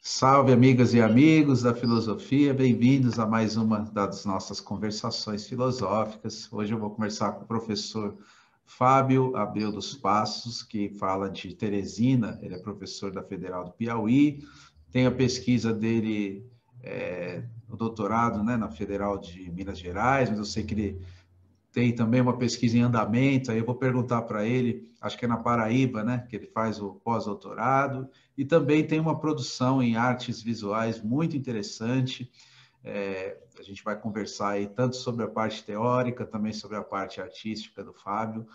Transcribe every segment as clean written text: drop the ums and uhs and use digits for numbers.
Salve, amigas e amigos da filosofia, bem-vindos a mais uma das nossas conversações filosóficas. Hoje eu vou conversar com o professor Fábio Abreu dos Passos, que fala de Teresina, ele é professor da Federal do Piauí, tem a pesquisa dele, o doutorado, né, na Federal de Minas Gerais, mas eu sei que ele tem também uma pesquisa em andamento, aí eu vou perguntar para ele, acho que é na Paraíba, né, que ele faz o pós-doutorado, e também tem uma produção em artes visuais muito interessante. A gente vai conversar aí tanto sobre a parte teórica, também sobre a parte artística do Fábio.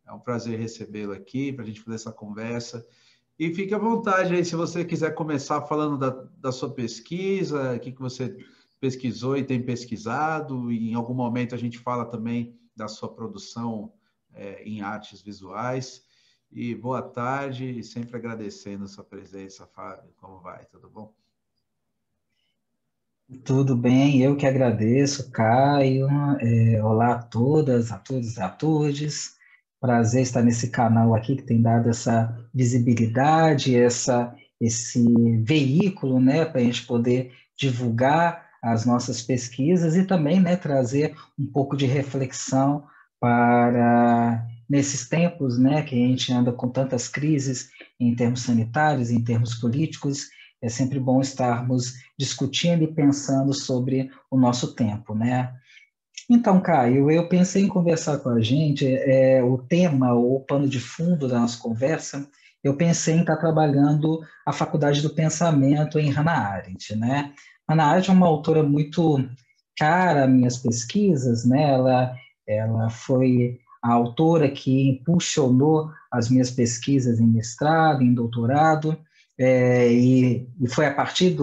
É um prazer recebê-lo aqui para a gente fazer essa conversa. E fique à vontade aí, se você quiser começar falando da sua pesquisa, o que você pesquisou e tem pesquisado, e em algum momento a gente fala também da sua produção em artes visuais. E boa tarde, e sempre agradecendo a sua presença, Fábio. Como vai? Tudo bom? Tudo bem, eu que agradeço, Caio. Olá a todas, a todos e a todos. Prazer estar nesse canal aqui que tem dado essa visibilidade, esse veículo, né, para a gente poder divulgar as nossas pesquisas e também, né, trazer um pouco de reflexão para nesses tempos, né, que a gente anda com tantas crises em termos sanitários, em termos políticos. É sempre bom estarmos discutindo e pensando sobre o nosso tempo, né? Então, Caio, eu pensei em conversar com a gente, o tema, o pano de fundo da nossa conversa, eu pensei em estar trabalhando a Faculdade do Pensamento em Hannah Arendt, né? Hannah Arendt é uma autora muito cara às minhas pesquisas, né? Ela foi a autora que impulsionou as minhas pesquisas em mestrado, em doutorado, e foi a partir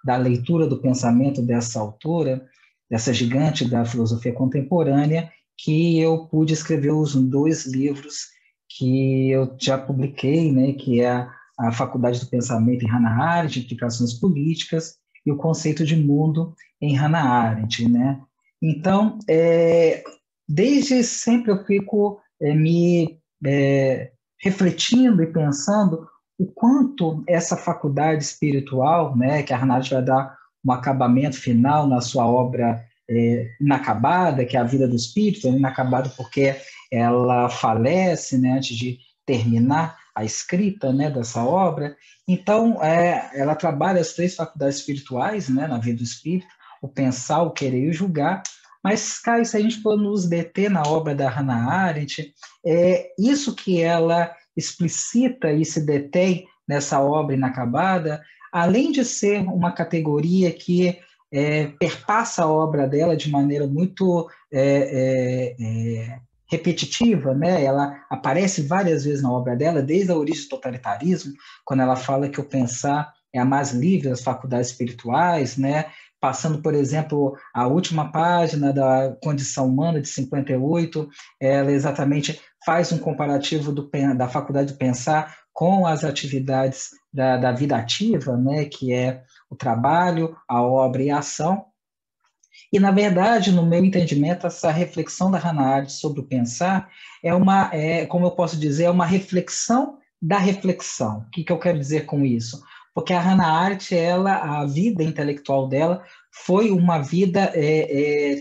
da leitura do pensamento dessa autora, dessa gigante da filosofia contemporânea, que eu pude escrever os dois livros que eu já publiquei, né, que é a Faculdade do Pensamento em Hannah Arendt, Implicações Políticas, e o Conceito de Mundo em Hannah Arendt, né? Então, desde sempre eu fico me refletindo e pensando o quanto essa faculdade espiritual, né, que a Hannah Arendt vai dar um acabamento final na sua obra inacabada, que é a vida do espírito, inacabada porque ela falece, né, antes de terminar a escrita, né, dessa obra. Então, ela trabalha as três faculdades espirituais, né, na vida do espírito, o pensar, o querer e o julgar. Mas, Caio, se a gente for nos deter na obra da Hannah Arendt, isso que ela explicita e se detém nessa obra inacabada, além de ser uma categoria que perpassa a obra dela de maneira muito repetitiva, né? Ela aparece várias vezes na obra dela, desde a origem do totalitarismo, quando ela fala que o pensar é a mais livre das faculdades espirituais, né? Passando, por exemplo, a última página da Condição Humana, de 58, ela exatamente faz um comparativo da faculdade de pensar com as atividades da vida ativa, né, que é o trabalho, a obra e a ação. E, na verdade, no meu entendimento, essa reflexão da Hannah Arendt sobre o pensar como eu posso dizer, é uma reflexão da reflexão. O que eu quero dizer com isso? Porque a Hannah Arendt, a vida intelectual dela foi uma vida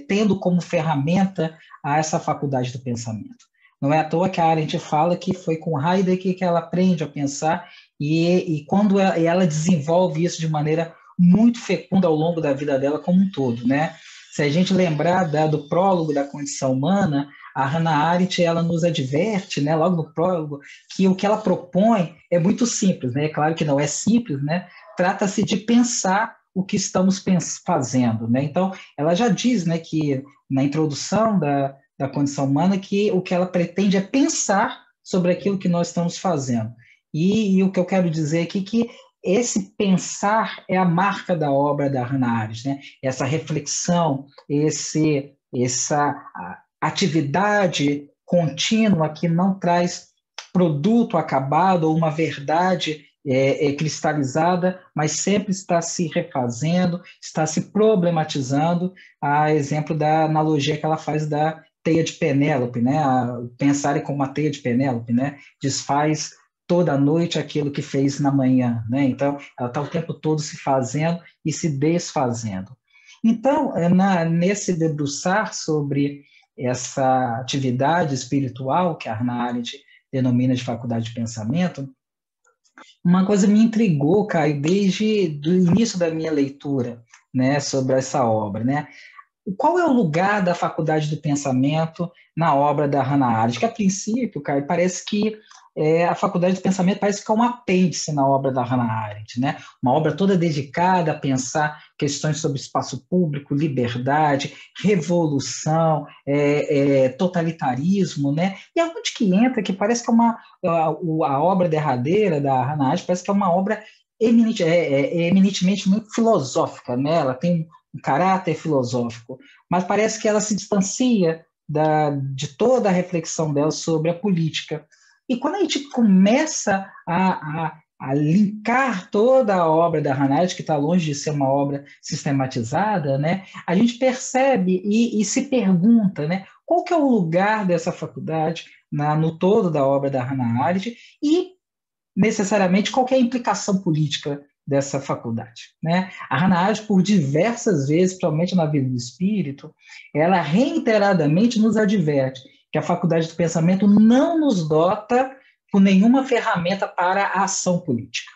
tendo como ferramenta essa faculdade do pensamento. Não é à toa que a Arendt fala que foi com Heidegger que ela aprende a pensar e quando ela desenvolve isso de maneira muito fecunda ao longo da vida dela como um todo, né? Se a gente lembrar do prólogo da Condição Humana, a Hannah Arendt ela nos adverte, né, logo no prólogo, que o que ela propõe é muito simples, né? Claro que não é simples, né? Trata-se de pensar o que estamos fazendo, né? Então, ela já diz, né, que na introdução da Condição Humana que o que ela pretende é pensar sobre aquilo que nós estamos fazendo. E o que eu quero dizer aqui é que esse pensar é a marca da obra da Hannah Arendt, né? Essa reflexão, essa atividade contínua que não traz produto acabado ou uma verdade cristalizada, mas sempre está se refazendo, está se problematizando, a exemplo da analogia que ela faz da teia de Penélope, né? Pensar como uma teia de Penélope, né? Desfaz toda noite aquilo que fez na manhã, né? Então, ela está o tempo todo se fazendo e se desfazendo. Então, nesse debruçar sobre essa atividade espiritual que a Hannah Arendt denomina de faculdade de pensamento, uma coisa me intrigou, Caio, desde o início da minha leitura, né, sobre essa obra, né? Qual é o lugar da faculdade do pensamento na obra da Hannah Arendt? Que, a princípio, Caio, parece que a faculdade do pensamento parece que é um apêndice na obra da Hannah Arendt, né? Uma obra toda dedicada a pensar questões sobre espaço público, liberdade, revolução, totalitarismo, né? E aonde que entra, que parece que é a obra derradeira da Hannah Arendt parece que é uma obra eminentemente muito filosófica, né? Ela tem um caráter filosófico, mas parece que ela se distancia de toda a reflexão dela sobre a política. E quando a gente começa a linkar toda a obra da Hannah Arendt, que está longe de ser uma obra sistematizada, né, a gente percebe e se pergunta, né, qual que é o lugar dessa faculdade no todo da obra da Hannah Arendt e, necessariamente, qual que é a implicação política dessa faculdade, né? A Hannah Arendt, por diversas vezes, principalmente na Vida do Espírito, ela reiteradamente nos adverte que a faculdade do pensamento não nos dota com nenhuma ferramenta para a ação política,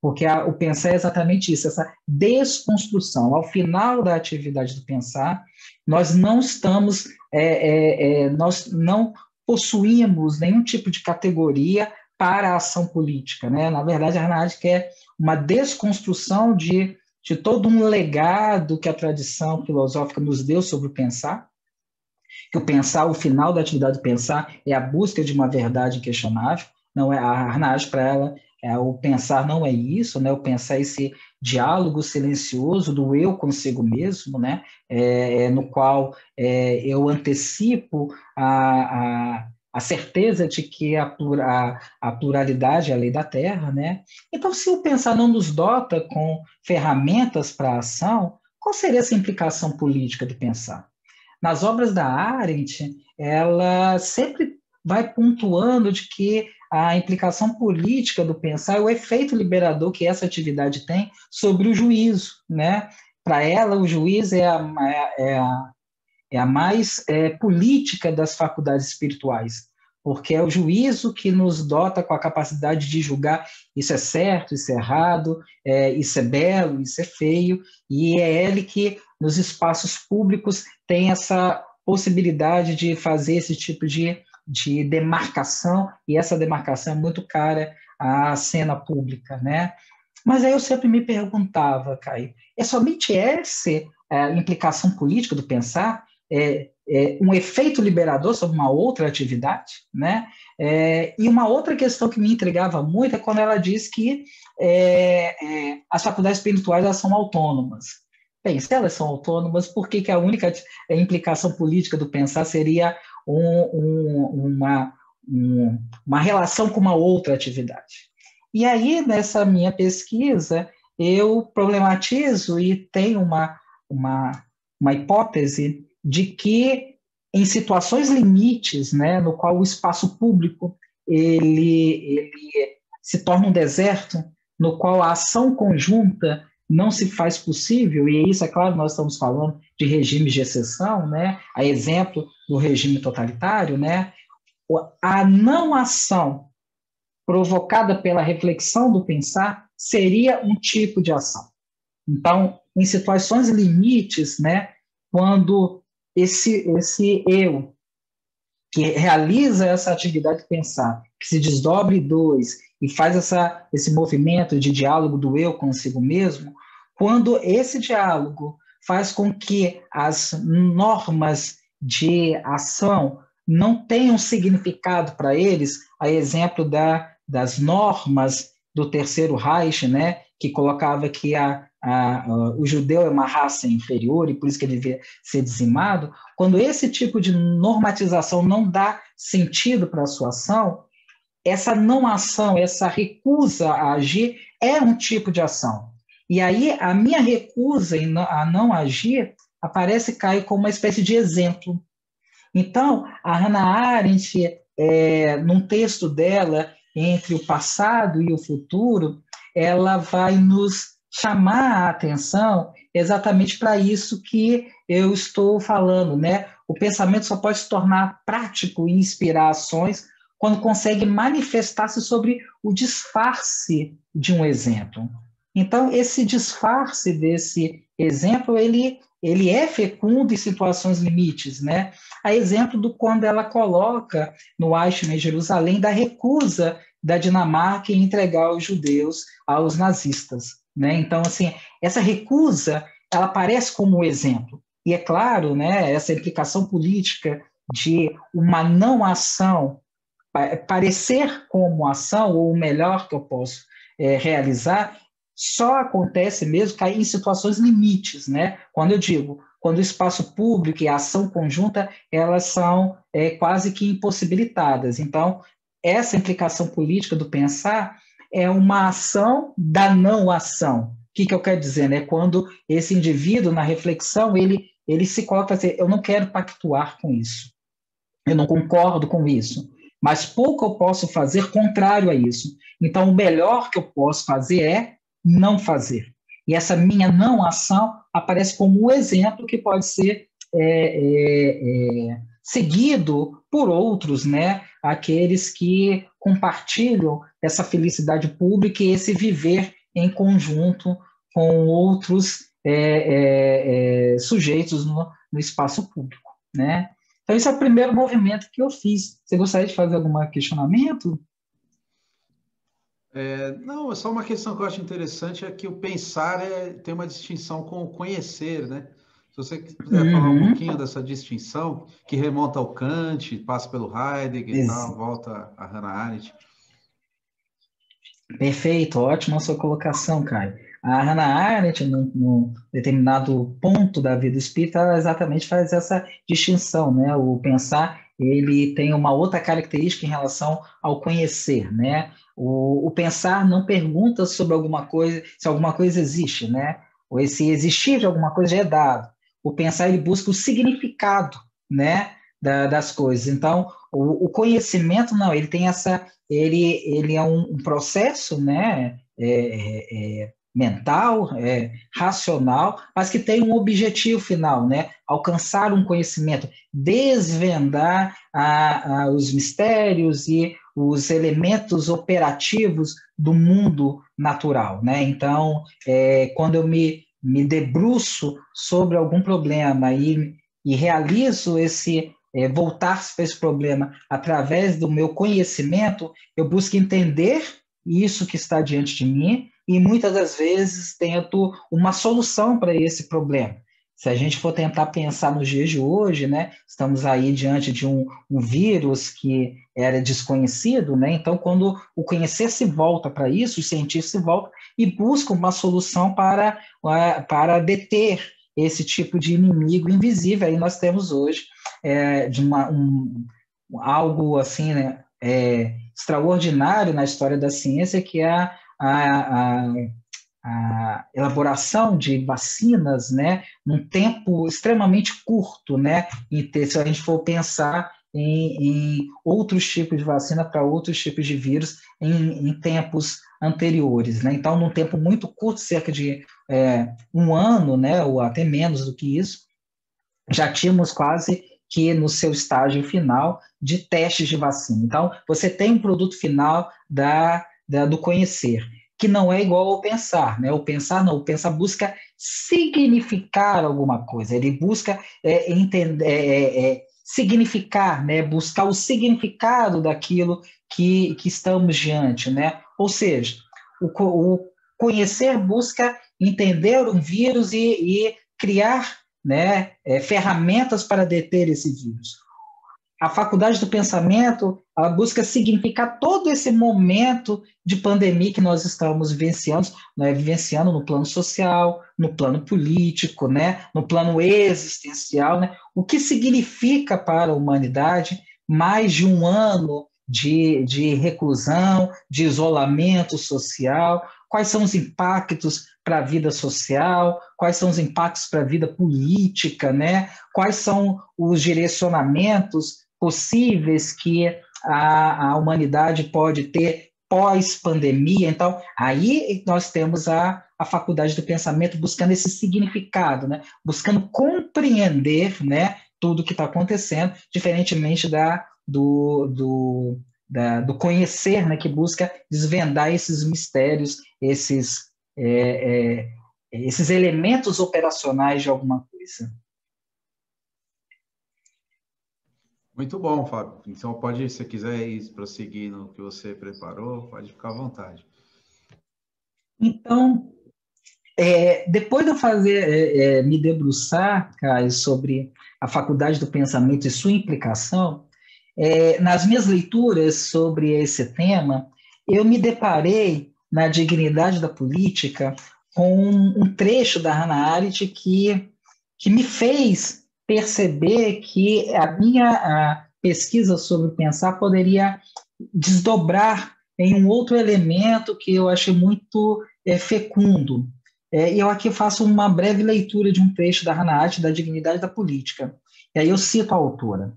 porque o pensar é exatamente isso, essa desconstrução. Ao final da atividade do pensar, nós não estamos, nós não possuímos nenhum tipo de categoria para a ação política, né? Na verdade, a Hannah Arendt quer uma desconstrução de todo um legado que a tradição filosófica nos deu sobre o pensar, que o pensar, o final da atividade do pensar, é a busca de uma verdade inquestionável. Não é a Hannah Arendt, para ela, o pensar não é isso, né? O pensar é esse diálogo silencioso do eu consigo mesmo, né? No qual eu antecipo a certeza de que a pluralidade é a lei da Terra, né? Então, se o pensar não nos dota com ferramentas para a ação, qual seria essa implicação política do pensar? Nas obras da Arendt, ela sempre vai pontuando de que a implicação política do pensar é o efeito liberador que essa atividade tem sobre o juízo, né? Para ela, o juízo é a mais política das faculdades espirituais, porque é o juízo que nos dota com a capacidade de julgar isso é certo, isso é errado, isso é belo, isso é feio, e é ele que, nos espaços públicos, tem essa possibilidade de fazer esse tipo de demarcação, e essa demarcação é muito cara à cena pública, né? Mas aí eu sempre me perguntava, Caio, é somente essa implicação política do pensar? Um efeito liberador sobre uma outra atividade, né? E uma outra questão que me intrigava muito é quando ela diz que as faculdades espirituais elas são autônomas. Bem, se elas são autônomas, por que a única implicação política do pensar seria uma relação com uma outra atividade? E aí, nessa minha pesquisa, eu problematizo e tenho uma hipótese de que, em situações limites, né, no qual o espaço público ele se torna um deserto, no qual a ação conjunta não se faz possível, e isso, é claro, nós estamos falando de regimes de exceção, né, a exemplo do regime totalitário, né, a não ação provocada pela reflexão do pensar seria um tipo de ação. Então, em situações limites, né, quando esse eu que realiza essa atividade de pensar, que se desdobra em dois e faz esse movimento de diálogo do eu consigo mesmo, quando esse diálogo faz com que as normas de ação não tenham significado para eles, a exemplo das normas do Terceiro Reich, né, que colocava que o judeu é uma raça inferior e por isso que ele devia ser dizimado, quando esse tipo de normatização não dá sentido para a sua ação, essa não ação, essa recusa a agir é um tipo de ação. E aí a minha recusa a não agir aparece, Caio, como uma espécie de exemplo. Então, a Hannah Arendt, num texto dela, entre o passado e o futuro, ela vai nos chamar a atenção exatamente para isso que eu estou falando, né? O pensamento só pode se tornar prático e inspirar ações quando consegue manifestar-se sobre o disfarce de um exemplo. Então, esse disfarce desse exemplo, ele é fecundo em situações limites, né? A exemplo do quando ela coloca no Eichmann em Jerusalém da recusa da Dinamarca em entregar os judeus aos nazistas, né? Então, assim, essa recusa, ela aparece como um exemplo. E é claro, né, essa implicação política de uma não ação parecer como ação, ou o melhor que eu posso realizar, só acontece mesmo em situações limites, né? Quando eu digo, quando o espaço público e a ação conjunta, elas são quase que impossibilitadas. Então, essa implicação política do pensar é uma ação da não ação. O que eu quero dizer, né? Quando esse indivíduo, na reflexão, ele se coloca assim, eu não quero pactuar com isso, eu não concordo com isso, mas pouco eu posso fazer contrário a isso. Então, o melhor que eu posso fazer é não fazer. E essa minha não ação aparece como um exemplo que pode ser seguido por outros, né? Aqueles que compartilham essa felicidade pública e esse viver em conjunto com outros sujeitos no espaço público, né? Então, esse é o primeiro movimento que eu fiz. Você gostaria de fazer algum questionamento? Não, é só uma questão que eu acho interessante, é que o pensar tem uma distinção com o conhecer, né? Se você puder falar um pouquinho dessa distinção, que remonta ao Kant, passa pelo Heidegger e tal, volta a Hannah Arendt. Perfeito, ótima a sua colocação, Caio. A Hannah Arendt, num determinado ponto da vida espírita, ela exatamente faz essa distinção, né? O pensar, ele tem uma outra característica em relação ao conhecer, né? O pensar não pergunta sobre alguma coisa, se alguma coisa existe, né? Ou se existir de alguma coisa já é dado. O pensar, ele busca o significado, né? Das coisas. Então, o conhecimento, não, ele tem essa ele é um processo, né, mental, racional, mas que tem um objetivo final, né, alcançar um conhecimento, desvendar os mistérios e os elementos operativos do mundo natural, né? Então, quando eu me debruço sobre algum problema e realizo voltar-se para esse problema através do meu conhecimento, eu busco entender isso que está diante de mim e muitas das vezes tento uma solução para esse problema. Se a gente for tentar pensar nos dias de hoje, né, estamos aí diante de um vírus que era desconhecido, né? Então, quando o conhecer se volta para isso, os cientistas se voltam e buscam uma solução para deter esse tipo de inimigo invisível. Aí nós temos hoje algo assim, né, extraordinário na história da ciência, que é a elaboração de vacinas, né, num tempo extremamente curto, né, se a gente for pensar em outros tipos de vacina para outros tipos de vírus em tempos anteriores, né? Então, num tempo muito curto, cerca de um ano, né, ou até menos do que isso, já tínhamos quase que no seu estágio final de testes de vacina. Então, você tem um produto final do conhecer, que não é igual ao pensar, né? O pensar não, o pensar busca significar alguma coisa, ele busca entender, significar, né? Buscar o significado daquilo que estamos diante, né? Ou seja, o conhecer busca entender um vírus e criar, né, ferramentas para deter esse vírus. A faculdade do pensamento, ela busca significar todo esse momento de pandemia que nós estamos vivenciando, né, vivenciando no plano social, no plano político, né, no plano existencial, né, o que significa para a humanidade mais de um ano de reclusão, de isolamento social, quais são os impactos para a vida social, quais são os impactos para a vida política, né? Quais são os direcionamentos possíveis que a humanidade pode ter pós-pandemia. Então, aí nós temos a faculdade do pensamento buscando esse significado, né? Buscando compreender, né, tudo que está acontecendo, diferentemente do conhecer, né, que busca desvendar esses mistérios, esses elementos operacionais de alguma coisa. Muito bom, Fábio. Então, pode, se você quiser ir prosseguir no que você preparou, pode ficar à vontade. Então, depois de eu me debruçar, Caio, sobre a faculdade do pensamento e sua implicação, nas minhas leituras sobre esse tema, eu me deparei na Dignidade da Política com um trecho da Hannah Arendt que me fez perceber que a minha pesquisa sobre pensar poderia desdobrar em um outro elemento que eu achei muito fecundo. E eu aqui faço uma breve leitura de um trecho da Hannah Arendt, da Dignidade da Política. E aí eu cito a autora.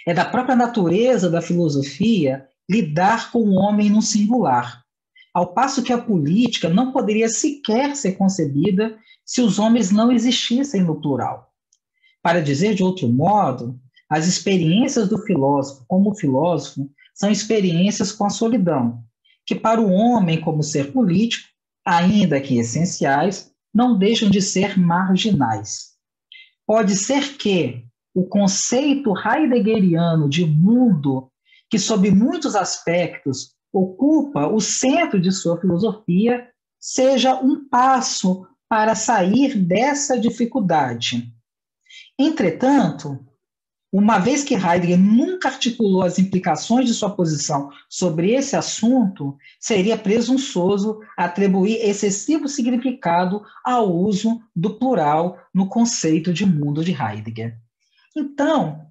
É da própria natureza da filosofia lidar com o homem no singular, ao passo que a política não poderia sequer ser concebida se os homens não existissem no plural. Para dizer de outro modo, as experiências do filósofo como filósofo são experiências com a solidão, que para o homem como ser político, ainda que essenciais, não deixam de ser marginais. Pode ser que o conceito heideggeriano de mundo, que sob muitos aspectos ocupa o centro de sua filosofia, seja um passo para sair dessa dificuldade. Entretanto, uma vez que Heidegger nunca articulou as implicações de sua posição sobre esse assunto, seria presunçoso atribuir excessivo significado ao uso do plural no conceito de mundo de Heidegger. Então,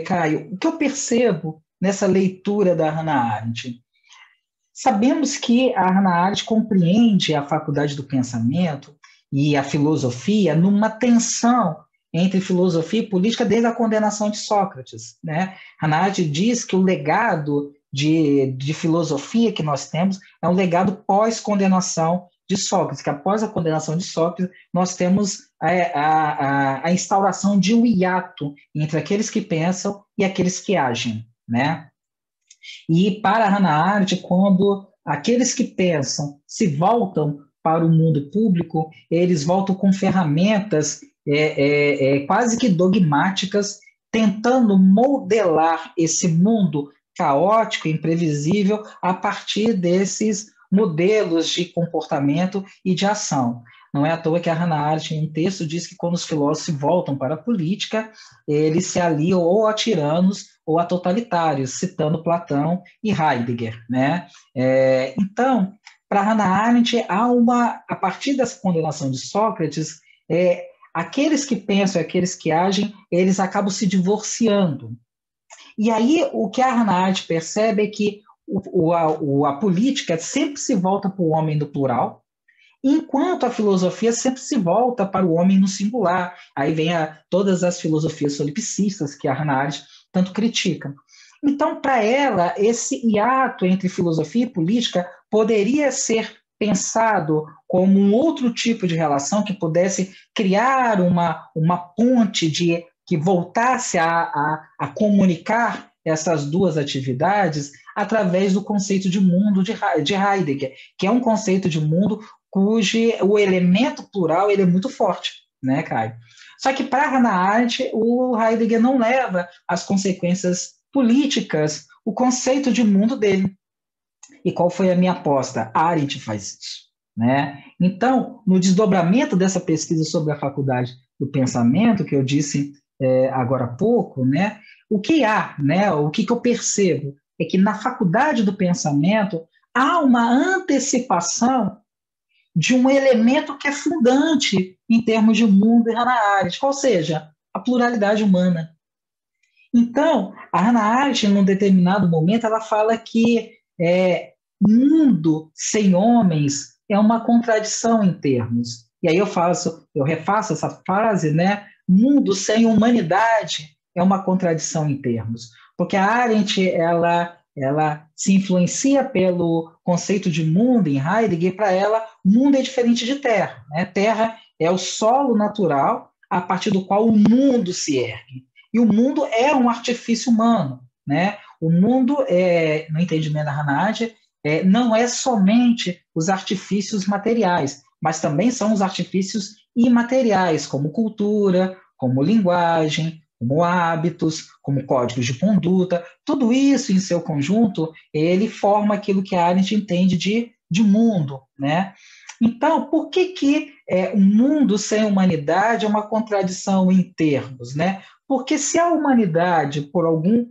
Caio, o que eu percebo nessa leitura da Hannah Arendt? Sabemos que a Hannah Arendt compreende a faculdade do pensamento e a filosofia numa tensão entre filosofia e política desde a condenação de Sócrates, né? Hannah Arendt diz que o legado de filosofia que nós temos é um legado pós-condenação de Sócrates, que após a condenação de Sócrates, nós temos a instauração de um hiato entre aqueles que pensam e aqueles que agem, né? E para Hannah Arendt, quando aqueles que pensam se voltam para o mundo público, eles voltam com ferramentas quase que dogmáticas, tentando modelar esse mundo caótico, imprevisível, a partir desses modelos de comportamento e de ação. Não é à toa que a Hannah Arendt, em um texto, diz que quando os filósofos voltam para a política, eles se aliam ou a tiranos ou a totalitários, citando Platão e Heidegger, né? Então, para Hannah Arendt, a partir dessa condenação de Sócrates, aqueles que pensam e aqueles que agem, eles acabam se divorciando. E aí, o que a Hannah Arendt percebe é que a política sempre se volta para o homem no plural, enquanto a filosofia sempre se volta para o homem no singular. Aí vem todas as filosofias solipsistas que a Hannah Arendt tanto critica. Então, para ela, esse hiato entre filosofia e política poderia ser pensado como um outro tipo de relação que pudesse criar uma ponte que voltasse a comunicar essas duas atividades através do conceito de mundo de Heidegger, que é um conceito de mundo cujo o elemento plural ele é muito forte, né, Caio? Só que para Hannah Arendt, o Heidegger não leva às consequências políticas o conceito de mundo dele. E qual foi a minha aposta? A Arendt faz isso, né? Então, no desdobramento dessa pesquisa sobre a faculdade do pensamento, que eu disse agora há pouco, né? O que há, né? O que eu percebo é que na faculdade do pensamento há uma antecipação de um elemento que é fundante em termos de mundo e Hannah Arendt, ou seja, a pluralidade humana. Então, a Hannah Arendt, num determinado momento, ela fala que mundo sem homens é uma contradição em termos. E aí eu refaço essa frase, né? Mundo sem humanidade é uma contradição em termos. porque a Arendt ela se influencia pelo conceito de mundo em Heidegger, e para ela, mundo é diferente de terra. Né? Terra é o solo natural a partir do qual o mundo se ergue. E o mundo é um artifício humano. Né? O mundo, no entendimento da Hannah Arendt, não é somente os artifícios materiais, mas também são os artifícios imateriais, como cultura, como linguagem, como hábitos, como códigos de conduta. Tudo isso, em seu conjunto, ele forma aquilo que a Arendt entende de mundo. Né? Então, por que um mundo sem humanidade é uma contradição em termos? Né? Porque se a humanidade, por algum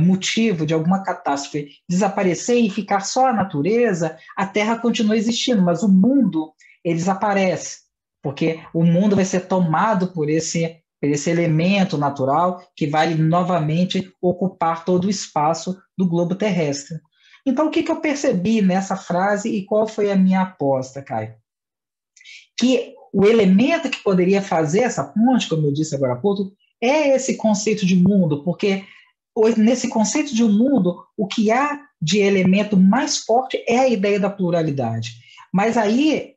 motivo de alguma catástrofe, desaparecer e ficar só a natureza, a Terra continua existindo, mas o mundo ele desaparece, porque o mundo vai ser tomado por esse elemento natural que vai novamente ocupar todo o espaço do globo terrestre. Então, o que eu percebi nessa frase e qual foi a minha aposta, Caio? Que o elemento que poderia fazer essa ponte, como eu disse agora há pouco, é esse conceito de mundo, porque nesse conceito de um mundo, o que há de elemento mais forte é a ideia da pluralidade. Mas aí,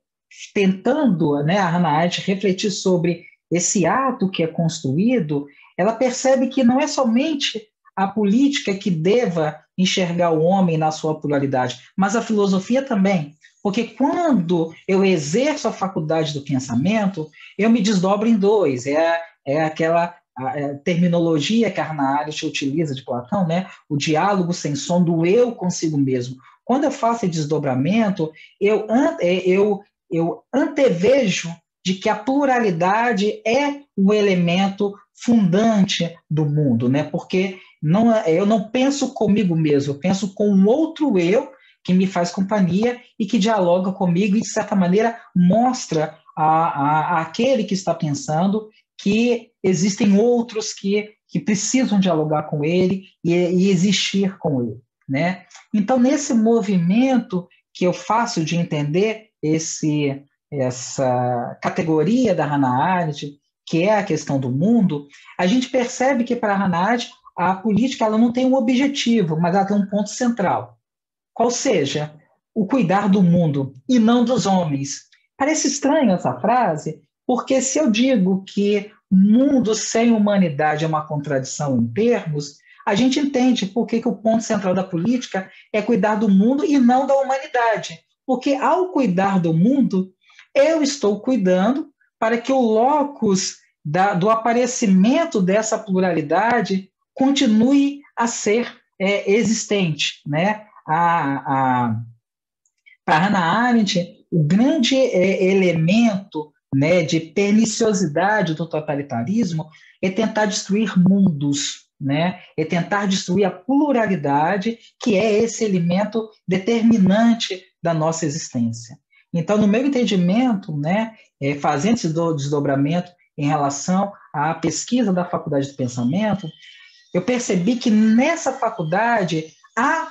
tentando, né, a Hannah Arendt refletir sobre esse ato que é construído, ela percebe que não é somente a política que deva enxergar o homem na sua pluralidade, mas a filosofia também. Porque quando eu exerço a faculdade do pensamento, eu me desdobro em dois. É aquela a terminologia que a Hannah Arendt utiliza de Platão, né? O diálogo sem som do eu consigo mesmo. Quando eu faço esse desdobramento, eu antevejo de que a pluralidade é um elemento fundante do mundo, né? Porque eu não penso comigo mesmo, eu penso com um outro eu que me faz companhia e que dialoga comigo e, de certa maneira, mostra àquele que está pensando que existem outros que precisam dialogar com ele e existir com ele. Né? Então, nesse movimento que eu faço de entender essa categoria da Hannah Arendt, que é a questão do mundo, a gente percebe que, para a Hannah Arendt, a política ela não tem um objetivo, mas ela tem um ponto central. Qual seja, o cuidar do mundo e não dos homens. Parece estranho essa frase, porque se eu digo que mundo sem humanidade é uma contradição em termos, a gente entende por que o ponto central da política é cuidar do mundo e não da humanidade. Porque ao cuidar do mundo, eu estou cuidando para que o locus do aparecimento dessa pluralidade continue a ser existente, né? Para Hannah Arendt, o grande elemento, né, de perniciosidade do totalitarismo é tentar destruir mundos, né, é tentar destruir a pluralidade, que é esse elemento determinante da nossa existência. Então, no meu entendimento, né, fazendo esse desdobramento em relação à pesquisa da Faculdade de Pensamento, eu percebi que nessa faculdade há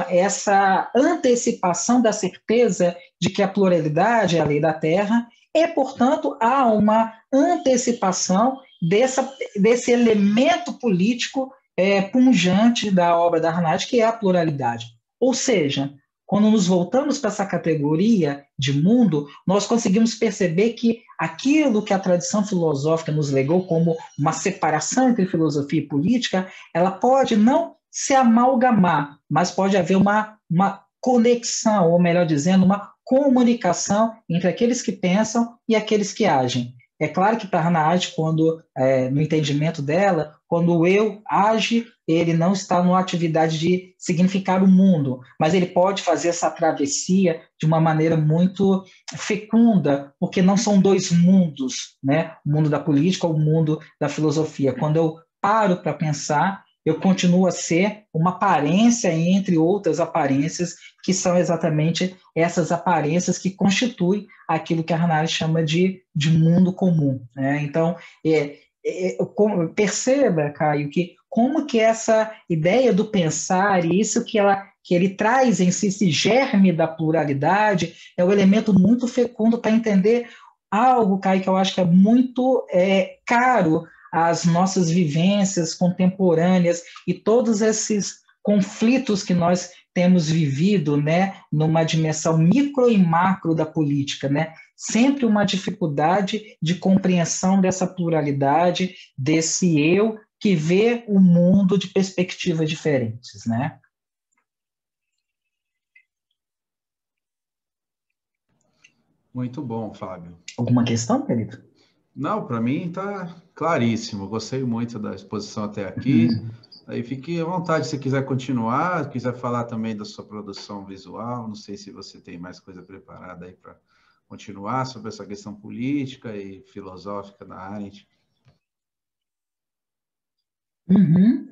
essa antecipação da certeza de que a pluralidade é a lei da Terra e, portanto, há uma antecipação desse elemento político pungente da obra da Hannah Arendt, que é a pluralidade. Ou seja, quando nos voltamos para essa categoria de mundo, nós conseguimos perceber que aquilo que a tradição filosófica nos legou como uma separação entre filosofia e política, ela pode não se amalgamar, mas pode haver uma conexão, ou melhor dizendo, uma comunicação entre aqueles que pensam e aqueles que agem. É claro que para Hannah Arendt, no entendimento dela, quando o eu age, ele não está numa atividade de significar o mundo, mas ele pode fazer essa travessia de uma maneira muito fecunda, porque não são dois mundos, né? O mundo da política ou o mundo da filosofia. Quando eu paro para pensar, eu continuo a ser uma aparência entre outras aparências, que são exatamente essas aparências que constituem aquilo que a Hannah Arendt chama de mundo comum. Né? Então, perceba, Caio, que como que essa ideia do pensar e isso que ele traz em si, esse germe da pluralidade, é um elemento muito fecundo para entender algo, Caio, que eu acho que é muito caro às nossas vivências contemporâneas e todos esses conflitos que nós temos vivido, né, numa dimensão micro e macro da política, né? Sempre uma dificuldade de compreensão dessa pluralidade, desse eu que vê o mundo de perspectivas diferentes, né? Muito bom, Fábio. Alguma questão, querido? Não, para mim está claríssimo. Gostei muito da exposição até aqui. Uhum. Aí fique à vontade se quiser continuar, quiser falar também da sua produção visual. Não sei se você tem mais coisa preparada aí para continuar sobre essa questão política e filosófica da Arendt. Uhum.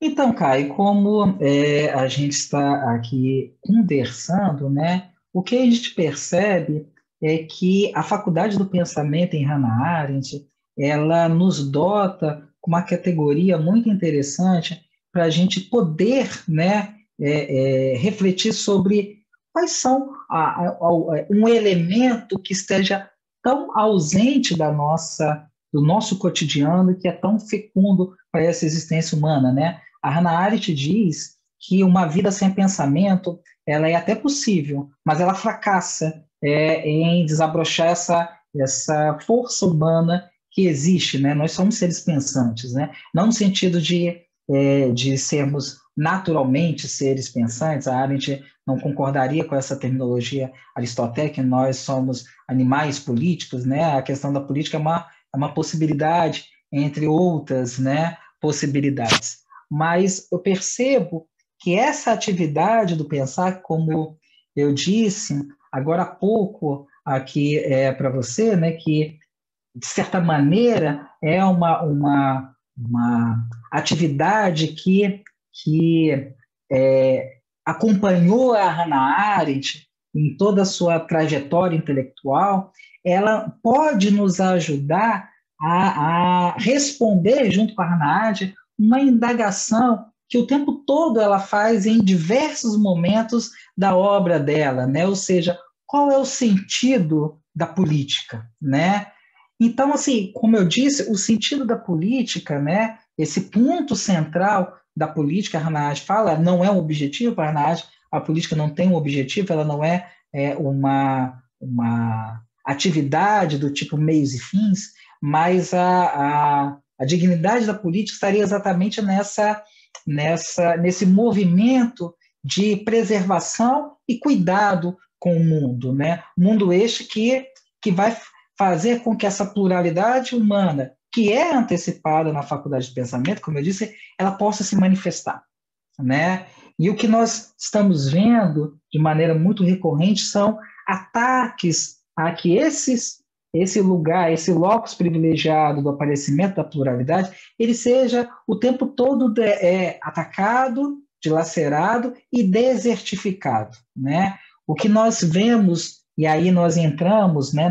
Então, Caio, como a gente está aqui conversando, né, o que a gente percebe é que a Faculdade do Pensamento em Hannah Arendt, ela nos dota com uma categoria muito interessante para a gente poder, né, refletir sobre quais são um elemento que esteja tão ausente do nosso cotidiano e que é tão fecundo para essa existência humana, né? A Hannah Arendt diz que uma vida sem pensamento ela é até possível, mas ela fracassa em desabrochar essa força humana que existe, né? Nós somos seres pensantes, né? Não no sentido de sermos naturalmente seres pensantes. A Arendt não concordaria com essa terminologia aristotélica, que nós somos animais políticos, né? A questão da política é uma possibilidade entre outras, né, possibilidades. Mas eu percebo que essa atividade do pensar, como eu disse agora há pouco aqui para você, né, que de certa maneira é uma atividade que acompanhou a Hannah Arendt em toda a sua trajetória intelectual, ela pode nos ajudar a responder, junto com a Hannah Arendt, uma indagação que o tempo todo ela faz em diversos momentos da obra dela, né? Ou seja, qual é o sentido da política, né? Então, assim, como eu disse, o sentido da política, né? Esse ponto central da política, a Hannah Arendt fala, não é um objetivo, a Hannah Arendt, a política não tem um objetivo, ela não é uma atividade do tipo meios e fins, mas a dignidade da política estaria exatamente nesse movimento de preservação e cuidado com o mundo, né? Mundo este que vai fazer com que essa pluralidade humana, que é antecipada na faculdade de pensamento, como eu disse, ela possa se manifestar, né? E o que nós estamos vendo de maneira muito recorrente são ataques a que esse lugar, esse locus privilegiado do aparecimento da pluralidade, ele seja o tempo todo atacado, dilacerado e desertificado, né? O que nós vemos, e aí nós entramos, né,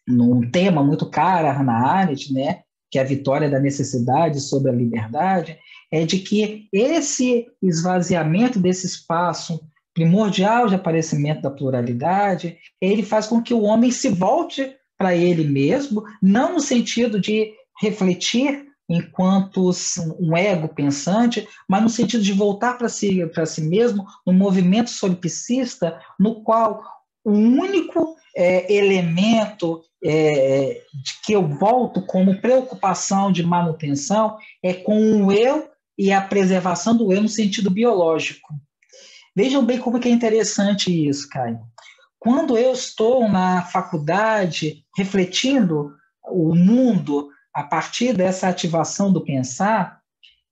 num tema muito caro a Hannah Arendt, né, que é a vitória da necessidade sobre a liberdade, é de que esse esvaziamento desse espaço primordial de aparecimento da pluralidade, ele faz com que o homem se volte para ele mesmo, não no sentido de refletir enquanto um ego pensante, mas no sentido de voltar para si mesmo, num movimento solipsista, no qual o único elemento de que eu volto como preocupação de manutenção é com o eu e a preservação do eu no sentido biológico. Vejam bem como que é interessante isso, Caio. Quando eu estou na faculdade refletindo o mundo a partir dessa ativação do pensar,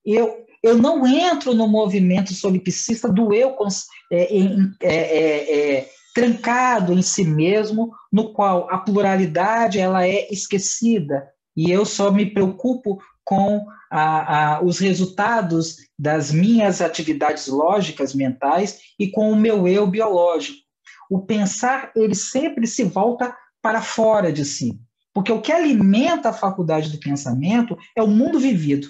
eu não entro no movimento solipsista do eu trancado em si mesmo, no qual a pluralidade ela é esquecida e eu só me preocupo com os resultados das minhas atividades lógicas mentais e com o meu eu biológico. O pensar, ele sempre se volta para fora de si, porque o que alimenta a faculdade do pensamento é o mundo vivido.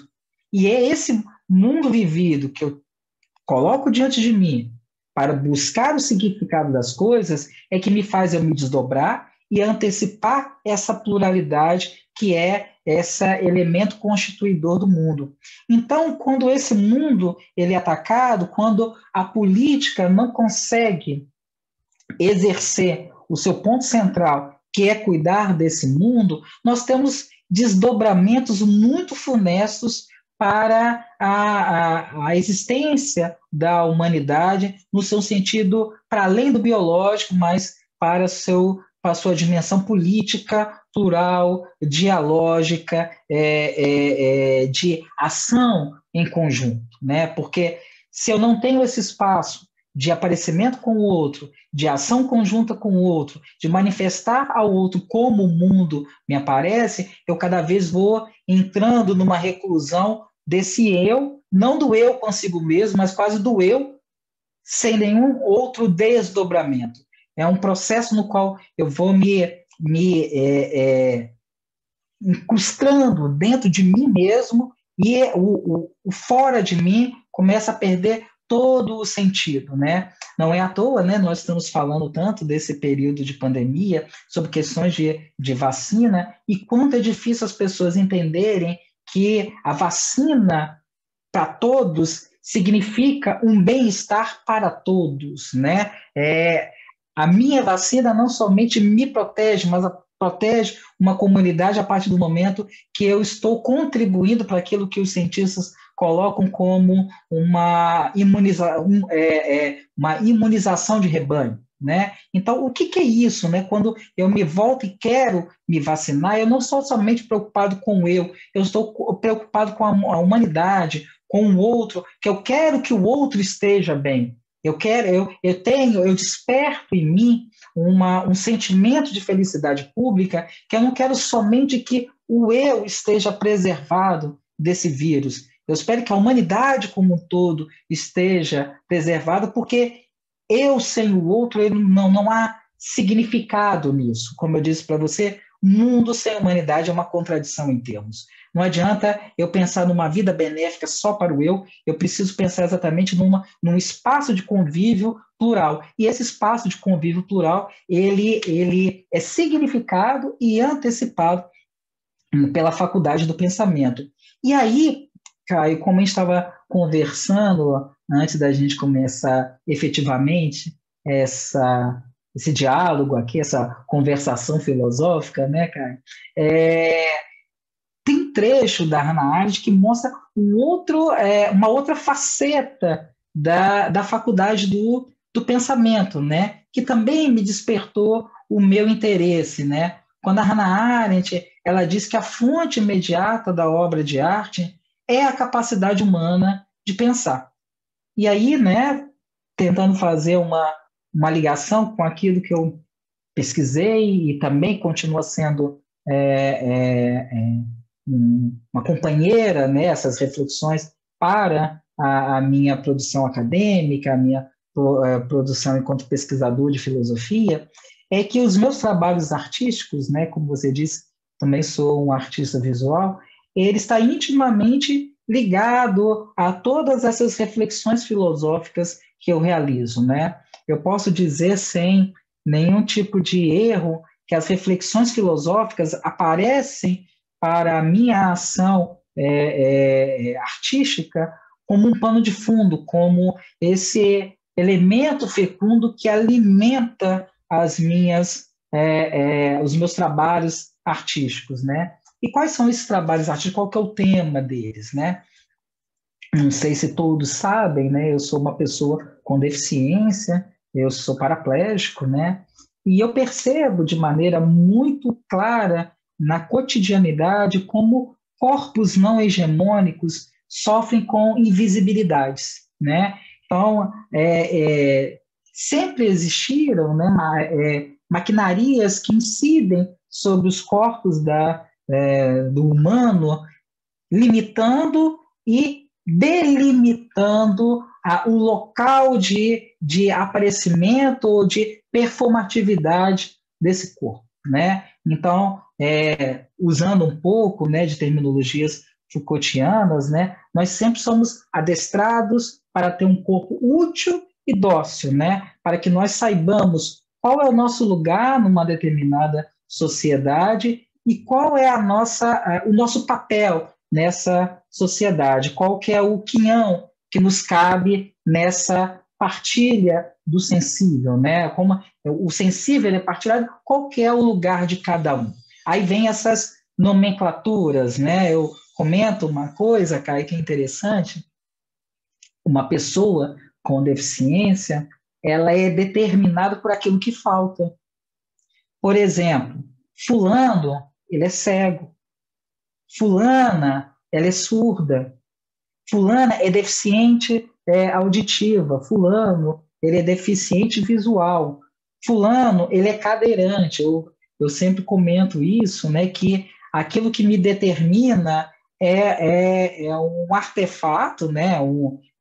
E é esse mundo vivido que eu coloco diante de mim para buscar o significado das coisas é que me faz eu me desdobrar e antecipar essa pluralidade que é esse elemento constituidor do mundo. Então, quando esse mundo ele é atacado, quando a política não consegue exercer o seu ponto central, que é cuidar desse mundo, nós temos desdobramentos muito funestos para a existência da humanidade, no seu sentido, para além do biológico, mas para a sua dimensão política, plural, dialógica, de ação em conjunto, né? Porque se eu não tenho esse espaço de aparecimento com o outro, de ação conjunta com o outro, de manifestar ao outro como o mundo me aparece, eu cada vez vou entrando numa reclusão desse eu, não do eu consigo mesmo, mas quase do eu sem nenhum outro desdobramento. É um processo no qual eu vou me incrustando dentro de mim mesmo e o fora de mim começa a perder todo o sentido, né? Não é à toa, né? Nós estamos falando tanto desse período de pandemia, sobre questões de vacina, e quanto é difícil as pessoas entenderem que a vacina para todos significa um bem-estar para todos, né? A minha vacina não somente me protege, mas protege uma comunidade a partir do momento que eu estou contribuindo para aquilo que os cientistas colocam como uma imunização de rebanho, né? Então, o que é isso, né? Quando eu me volto e quero me vacinar, eu não estou somente preocupado com eu estou preocupado com a humanidade, com o outro, que eu quero que o outro esteja bem. Eu desperto em mim um sentimento de felicidade pública, que eu não quero somente que o eu esteja preservado desse vírus. Eu espero que a humanidade como um todo esteja preservada, porque eu sem o outro, não há significado nisso. Como eu disse para você, mundo sem humanidade é uma contradição em termos. Não adianta eu pensar numa vida benéfica só para o eu preciso pensar exatamente num espaço de convívio plural. E esse espaço de convívio plural, ele é significado e antecipado pela faculdade do pensamento. E aí, Caio, como a gente estava conversando antes da gente começar efetivamente esse diálogo aqui, essa conversação filosófica, né, Caio? Tem trecho da Hannah Arendt que mostra uma outra faceta da faculdade do pensamento, né? Que também me despertou o meu interesse, né? Quando a Hannah Arendt ela diz que a fonte imediata da obra de arte é a capacidade humana de pensar. E aí, né, tentando fazer uma ligação com aquilo que eu pesquisei e também continua sendo uma companheira nessas reflexões para a minha produção acadêmica, a minha produção enquanto pesquisador de filosofia, é que os meus trabalhos artísticos, né, como você disse, também sou um artista visual, ele está intimamente ligado a todas essas reflexões filosóficas que eu realizo, né? Eu posso dizer sem nenhum tipo de erro que as reflexões filosóficas aparecem para a minha ação artística como um pano de fundo, como esse elemento fecundo que alimenta os meus trabalhos artísticos, né? E quais são esses trabalhos artísticos? Qual que é o tema deles, né? Não sei se todos sabem, né? Eu sou uma pessoa com deficiência, eu sou paraplégico, né? E eu percebo de maneira muito clara na cotidianidade como corpos não hegemônicos sofrem com invisibilidades, né? Então, sempre existiram, né, maquinarias que incidem sobre os corpos do humano, limitando e delimitando o local de aparecimento ou de performatividade desse corpo, né? Então, usando um pouco, né, de terminologias Foucaultianas, né, nós sempre somos adestrados para ter um corpo útil e dócil, né, para que nós saibamos qual é o nosso lugar numa determinada sociedade e qual é o nosso papel nessa sociedade, qual que é o quinhão que nos cabe nessa partilha do sensível, né? Como o sensível é partilhado, qual que é o lugar de cada um? Aí vem essas nomenclaturas, né? Eu comento uma coisa, Caio, que é interessante. Uma pessoa com deficiência, ela é determinada por aquilo que falta. Por exemplo, fulano, ele é cego. Fulana, ela é surda. Fulana é deficiente auditiva. Fulano, ele é deficiente visual. Fulano, ele é cadeirante. Eu sempre comento isso, né, que aquilo que me determina é um artefato, né,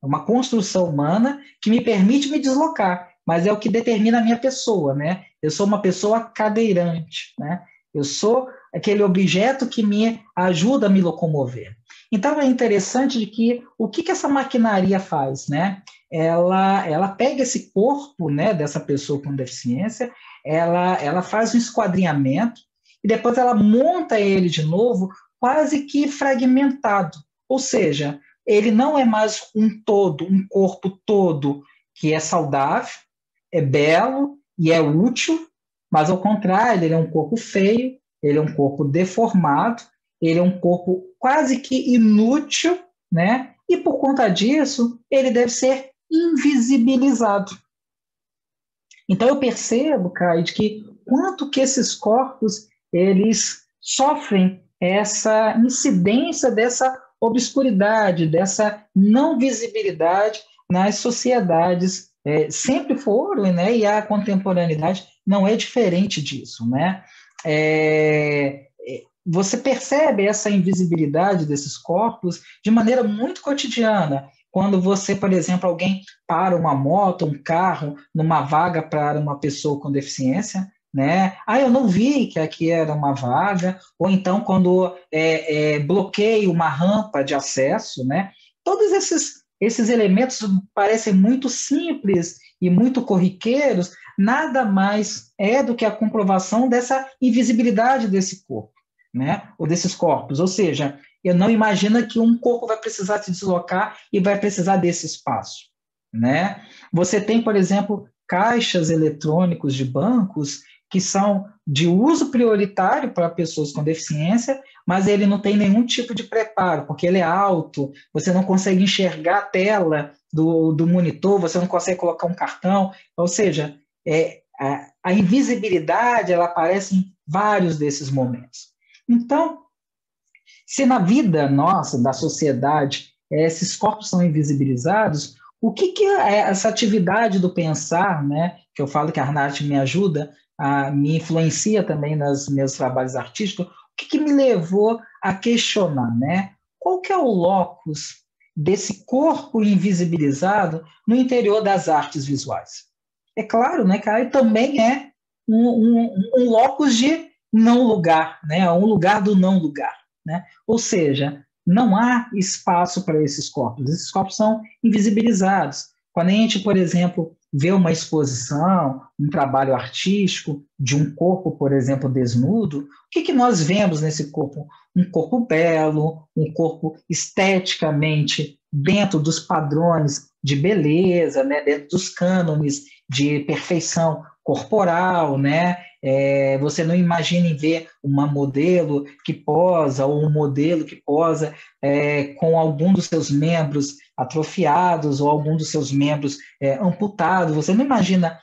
uma construção humana que me permite me deslocar, mas é o que determina a minha pessoa, né? Eu sou uma pessoa cadeirante, né? Eu sou aquele objeto que me ajuda a me locomover. Então é interessante de que o que essa maquinaria faz, né? Ela pega esse corpo, né, dessa pessoa com deficiência, ela faz um esquadrinhamento e depois ela monta ele de novo, quase que fragmentado. Ou seja, ele não é mais um todo, um corpo todo que é saudável, é belo e é útil, mas ao contrário, ele é um corpo feio, ele é um corpo deformado, ele é um corpo quase que inútil, né? E por conta disso, ele deve ser invisibilizado. Então eu percebo, Caio, que quanto que esses corpos eles sofrem essa incidência dessa obscuridade, dessa não visibilidade nas sociedades. Sempre foram, né? E a contemporaneidade não é diferente disso, né? Você percebe essa invisibilidade desses corpos de maneira muito cotidiana. Quando você, por exemplo, alguém para uma moto, um carro, numa vaga para uma pessoa com deficiência, né? Eu não vi que aqui era uma vaga, ou então quando bloqueia uma rampa de acesso, né? Todos esses elementos parecem muito simples e muito corriqueiros, nada mais é do que a comprovação dessa invisibilidade desse corpo, né? Ou desses corpos. Ou seja, eu não imagino que um corpo vai precisar se deslocar e vai precisar desse espaço, né? Você tem, por exemplo, caixas eletrônicos de bancos que são de uso prioritário para pessoas com deficiência, mas ele não tem nenhum tipo de preparo, porque ele é alto, você não consegue enxergar a tela do monitor, você não consegue colocar um cartão, ou seja, a invisibilidade ela aparece em vários desses momentos. Então, se na vida nossa, da sociedade, esses corpos são invisibilizados, o que é essa atividade do pensar, né, que eu falo que a arte me ajuda, me influencia também nos meus trabalhos artísticos, o que me levou a questionar, né? Qual que é o locus desse corpo invisibilizado no interior das artes visuais? É claro, né, que aí também é um locus de não lugar, né? Um lugar do não lugar, né? Ou seja, não há espaço para esses corpos. Esses corpos são invisibilizados. Quando a gente, por exemplo, vê uma exposição, um trabalho artístico de um corpo, por exemplo, desnudo, o que nós vemos nesse corpo? Um corpo belo, um corpo esteticamente dentro dos padrões de beleza, né? Dentro dos cânones de perfeição corporal, né? Você não imagina em ver uma modelo que posa ou um modelo que posa com algum dos seus membros atrofiados ou algum dos seus membros amputados. Você não imagina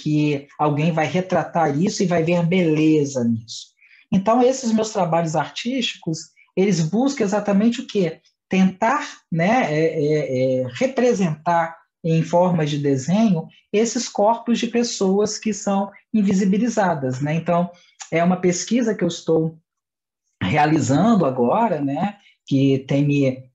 que alguém vai retratar isso e vai ver beleza nisso. Então, esses meus trabalhos artísticos, eles buscam exatamente o quê? Tentar, né, representar em forma de desenho esses corpos de pessoas que são invisibilizadas, né? Então, é uma pesquisa que eu estou realizando agora, né, que tem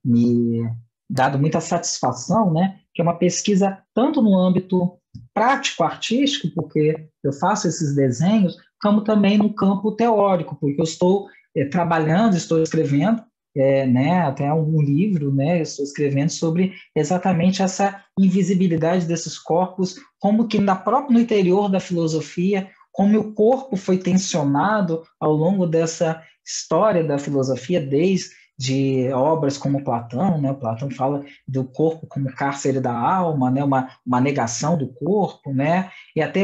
me dado muita satisfação, né, que é uma pesquisa tanto no âmbito prático artístico, porque eu faço esses desenhos, como também no campo teórico, porque eu estou trabalhando, estou escrevendo né, até um livro, né, eu estou escrevendo sobre exatamente essa invisibilidade desses corpos, como que no interior da filosofia, como o corpo foi tensionado ao longo dessa história da filosofia, desde obras como Platão, né? Platão fala do corpo como cárcere da alma, né? Uma negação do corpo, né? E até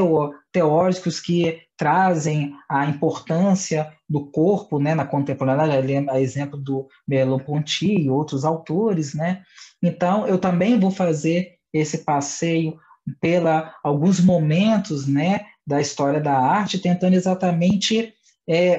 teóricos que trazem a importância do corpo, né, na contemporaneidade, a exemplo do Merleau-Ponty e outros autores, né? Então, eu também vou fazer esse passeio pela alguns momentos, né, da história da arte, tentando exatamente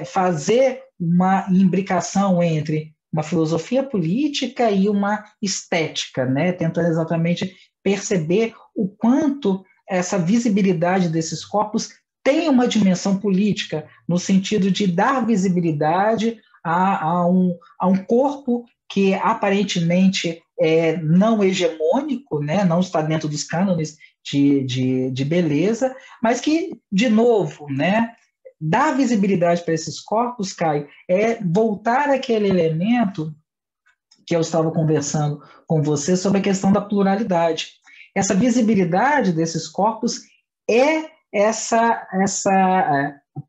fazer uma imbricação entre uma filosofia política e uma estética, né, tentando exatamente perceber o quanto essa visibilidade desses corpos tem uma dimensão política, no sentido de dar visibilidade a um corpo que aparentemente é não hegemônico, né, não está dentro dos cânones de beleza, mas que, de novo, né, dar visibilidade para esses corpos, Caio, é voltar àquele elemento que eu estava conversando com você sobre a questão da pluralidade. Essa visibilidade desses corpos é essa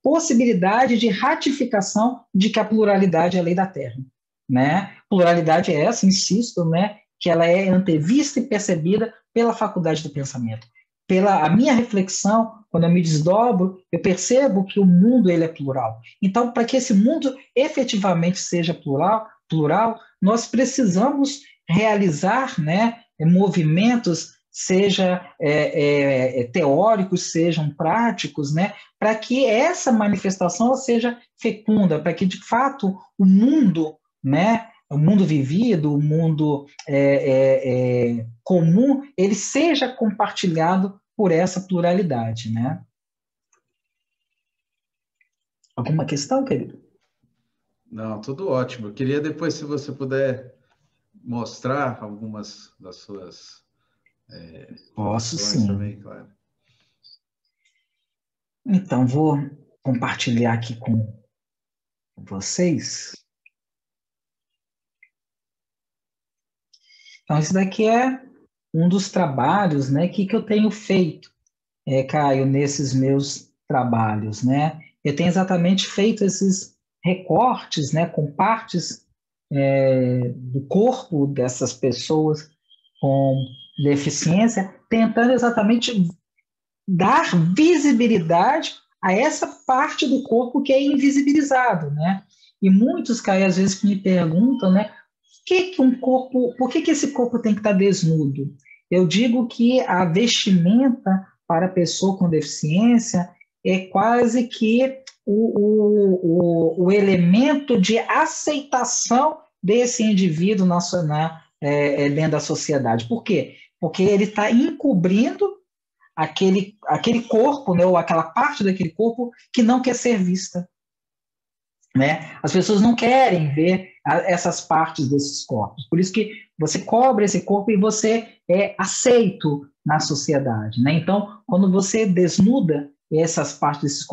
possibilidade de ratificação de que a pluralidade é a lei da Terra, né? Pluralidade é essa, insisto, né, que ela é antevista e percebida pela faculdade do pensamento. Pela a minha reflexão, quando eu me desdobro, eu percebo que o mundo ele é plural. Então, para que esse mundo efetivamente seja plural, nós precisamos realizar, né, movimentos, seja teóricos, sejam práticos, né, para que essa manifestação seja fecunda, para que, de fato, o mundo, né, o mundo vivido, o mundo comum, ele seja compartilhado por essa pluralidade, né? Alguma questão, querido? Não, tudo ótimo. Eu queria depois, se você puder mostrar algumas das suas Posso criações sim. também, claro. Então, vou compartilhar aqui com vocês. Então, esse daqui é um dos trabalhos, né, que eu tenho feito, Caio, nesses meus trabalhos, né? Eu tenho exatamente feito esses recortes, né, com partes do corpo dessas pessoas com deficiência, tentando exatamente dar visibilidade a essa parte do corpo que é invisibilizado, né? E muitos, Caio, às vezes me perguntam, né, por que esse corpo tem que estar desnudo? Eu digo que a vestimenta para a pessoa com deficiência é quase que o elemento de aceitação desse indivíduo dentro da sociedade. Por quê? Porque ele está encobrindo aquele corpo, né, ou aquela parte daquele corpo que não quer ser vista. Né? As pessoas não querem ver essas partes desses corpos. Por isso que você cobre esse corpo e você é aceito na sociedade. Né? Então, quando você desnuda essas partes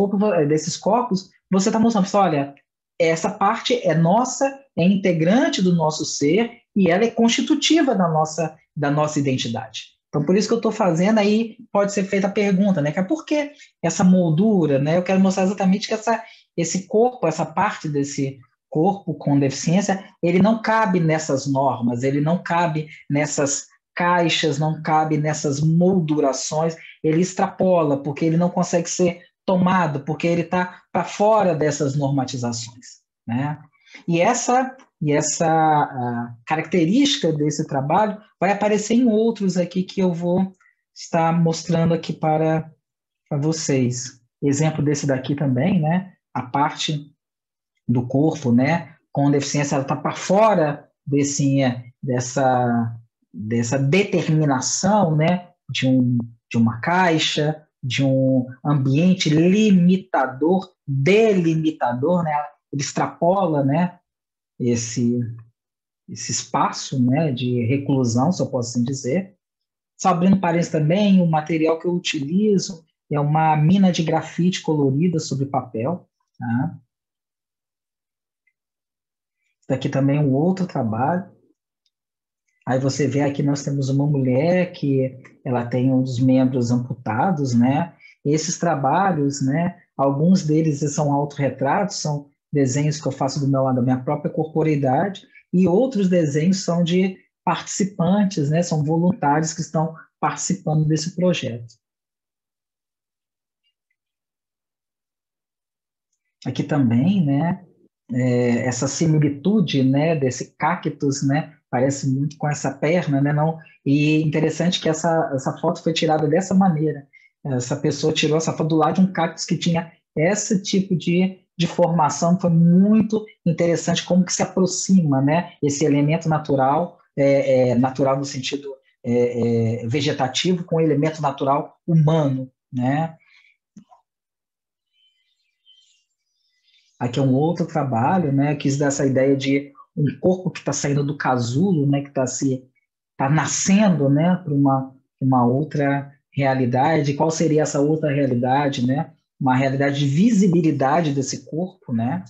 desses corpos, você está mostrando, olha, essa parte é nossa, é integrante do nosso ser e ela é constitutiva da nossa identidade. Então, por isso que eu estou fazendo, aí pode ser feita a pergunta, né? Que é por que essa moldura, né? Eu quero mostrar exatamente que esse corpo, essa parte desse corpo com deficiência, ele não cabe nessas normas, ele não cabe nessas caixas, não cabe nessas moldurações, ele extrapola, porque ele não consegue ser tomado, porque ele está para fora dessas normatizações, né? E essa característica desse trabalho vai aparecer em outros aqui que eu vou estar mostrando aqui para vocês. Exemplo desse daqui também, né? A parte do corpo, né, com deficiência, ela está para fora dessa determinação, né, de uma caixa, de um ambiente limitador, delimitador, né, ele extrapola, né, esse espaço, né, de reclusão, se eu posso assim dizer. Só abrindo parênteses também, o material que eu utilizo é uma mina de grafite colorida sobre papel, tá? Isso daqui também é um outro trabalho. Aí você vê aqui nós temos uma mulher que ela tem um dos membros amputados, né? Esses trabalhos, né, Alguns deles são autorretratos, são desenhos que eu faço da minha própria corporeidade, e outros desenhos são de participantes, né? São voluntários que estão participando desse projeto. Aqui também, né? Essa similitude, né, desse cactus, né, parece muito com essa perna, né, não? E interessante que essa foto foi tirada dessa maneira. Essa pessoa tirou essa foto do lado de um cactus que tinha esse tipo de formação. Foi muito interessante como que se aproxima, né, esse elemento natural, natural no sentido vegetativo, com o elemento natural humano, né? Aqui é um outro trabalho, né? Quis dar essa ideia de um corpo que está saindo do casulo, né? Que tá nascendo, né? Para uma outra realidade. Qual seria essa outra realidade, né? Uma realidade de visibilidade desse corpo, né?